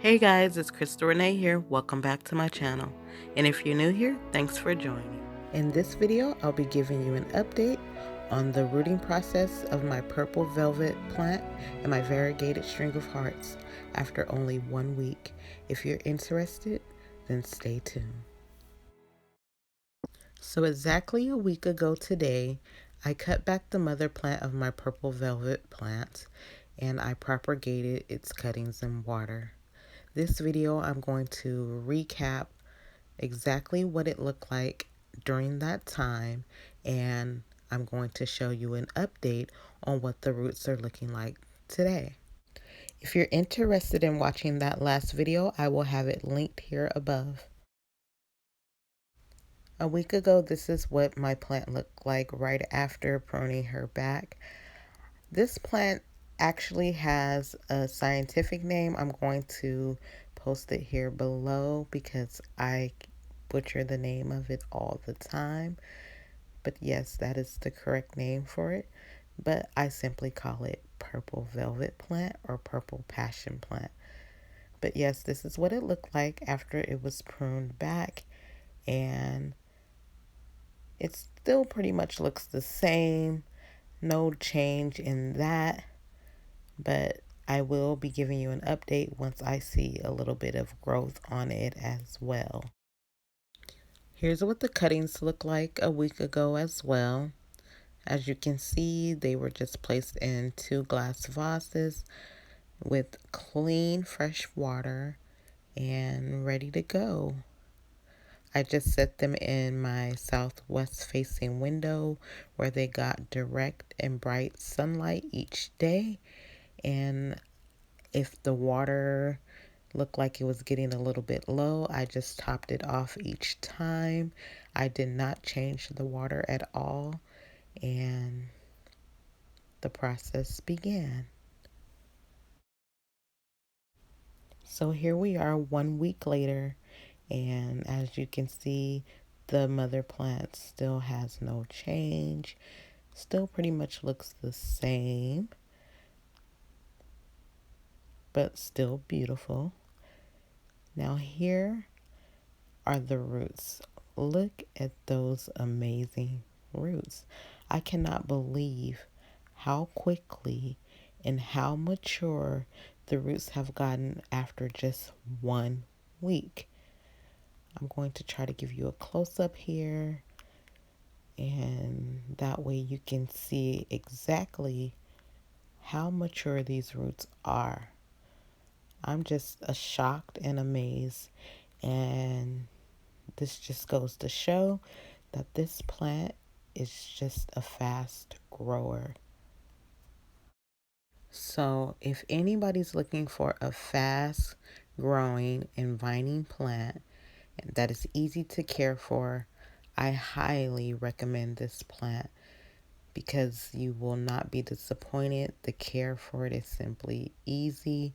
Hey guys, it's Crystal Renee here. Welcome back to my channel. And if you're new here, thanks for joining. In this video, I'll be giving you an update on the rooting process of my purple velvet plant and my variegated string of hearts after only 1 week. If you're interested, then stay tuned. So exactly a week ago today, I cut back the mother plant of my purple velvet plant and I propagated its cuttings in water. This video, I'm going to recap exactly what it looked like during that time, and I'm going to show you an update on what the roots are looking like today. If you're interested in watching that last video, I will have it linked here above. A week ago, this is what my plant looked like right after pruning her back. This plant actually has a scientific name. I'm going to post it here below because I butcher the name of it all the time. But yes, that is the correct name for it. But I simply call it purple velvet plant or purple passion plant. But yes, this is what it looked like after it was pruned back. And it still pretty much looks the same. No change in that. But I will be giving you an update once I see a little bit of growth on it as well. Here's what the cuttings look like a week ago as well. As you can see, they were just placed in 2 glass vases with clean, fresh water and ready to go. I just set them in my southwest facing window where they got direct and bright sunlight each day. And if the water looked like it was getting a little bit low, I just topped it off each time. I did not change the water at all, and the process began. So here we are 1 week later, and as you can see, the mother plant still has no change, still pretty much looks the same, but still beautiful. Now here are the roots. Look at those amazing roots. I cannot believe how quickly and how mature the roots have gotten after just 1 week. I'm going to try to give you a close-up here, and that way you can see exactly how mature these roots are. I'm just shocked and amazed, and this just goes to show that this plant is just a fast grower. So if anybody's looking for a fast growing and vining plant that is easy to care for, I highly recommend this plant because you will not be disappointed. The care for it is simply easy,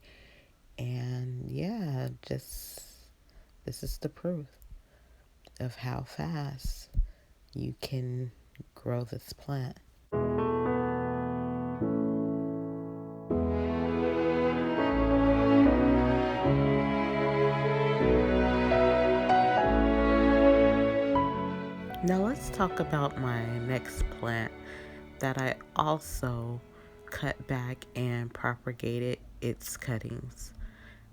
and yeah, just this is the proof of how fast you can grow this plant. Now let's talk about my next plant that I also cut back and propagated its cuttings,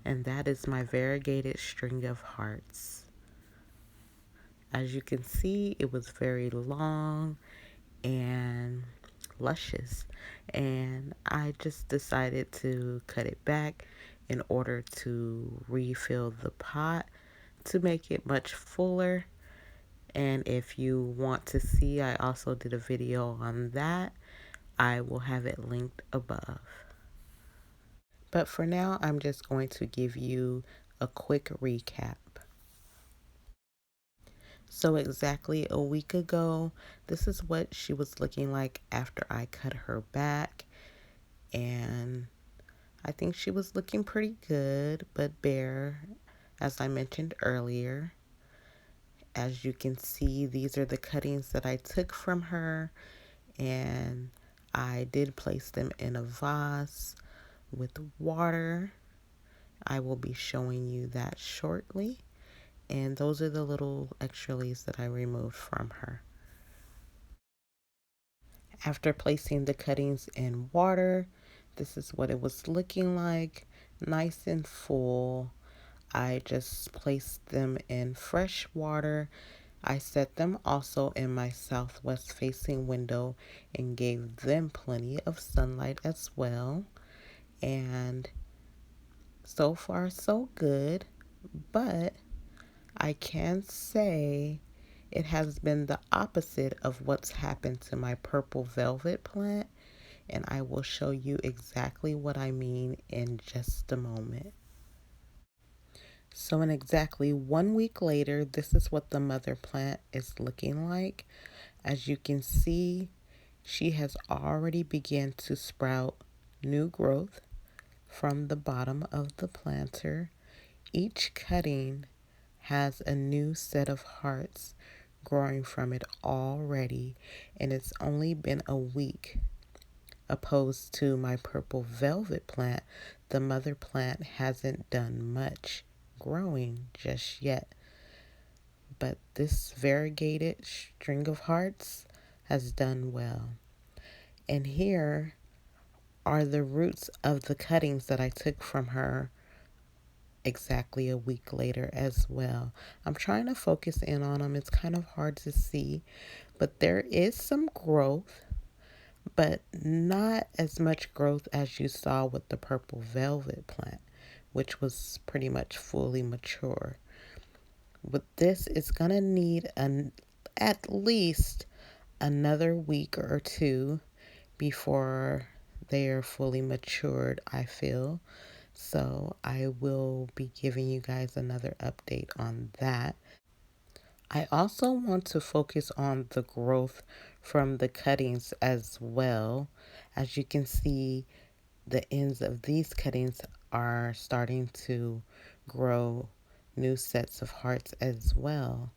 and that is my variegated string of hearts. As you can see, it was very long and luscious, and I just decided to cut it back in order to refill the pot to make it much fuller. And if you want to see, I also did a video on that. I will have it linked above. But for now, I'm just going to give you a quick recap. So exactly a week ago, this is what she was looking like after I cut her back. And I think she was looking pretty good, but bare, as I mentioned earlier. As you can see, these are the cuttings that I took from her, and I did place them in a vase with water, I will be showing you that shortly. And those are the little extra leaves that I removed from her. After placing the cuttings in water, this is what it was looking like, nice and full. I just placed them in fresh water. I set them also in my southwest facing window and gave them plenty of sunlight as well. And so far so good, but I can say it has been the opposite of what's happened to my purple velvet plant, and I will show you exactly what I mean in just a moment. So in exactly 1 week later, this is what the mother plant is looking like. As you can see, she has already begun to sprout new growth from the bottom of the planter. Each cutting has a new set of hearts growing from it already, and it's only been a week. Opposed to my purple velvet plant, the mother plant hasn't done much growing just yet. But this variegated string of hearts has done well. And here are the roots of the cuttings that I took from her exactly a week later as well. I'm trying to focus in on them. It's kind of hard to see, but there is some growth, but not as much growth as you saw with the purple velvet plant, which was pretty much fully mature. With this, it's going to need at least another week or two before they are fully matured, I feel. So I will be giving you guys another update on that. I also want to focus on the growth from the cuttings as well. As you can see, the ends of these cuttings are starting to grow new sets of hearts as well.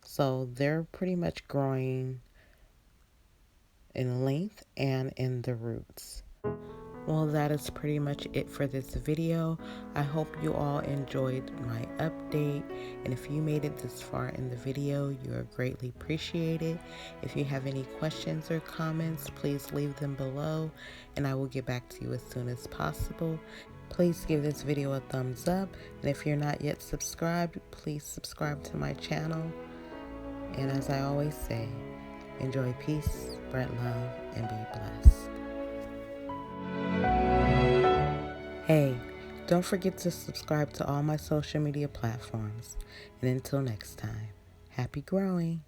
So they're pretty much growing in length and in the roots. Well, that is pretty much it for this video. I hope you all enjoyed my update. And if you made it this far in the video, you are greatly appreciated. If you have any questions or comments, please leave them below and I will get back to you as soon as possible. Please give this video a thumbs up. And if you're not yet subscribed, please subscribe to my channel. And as I always say, enjoy peace, spread love, and be blessed. Hey, don't forget to subscribe to all my social media platforms. And until next time, happy growing.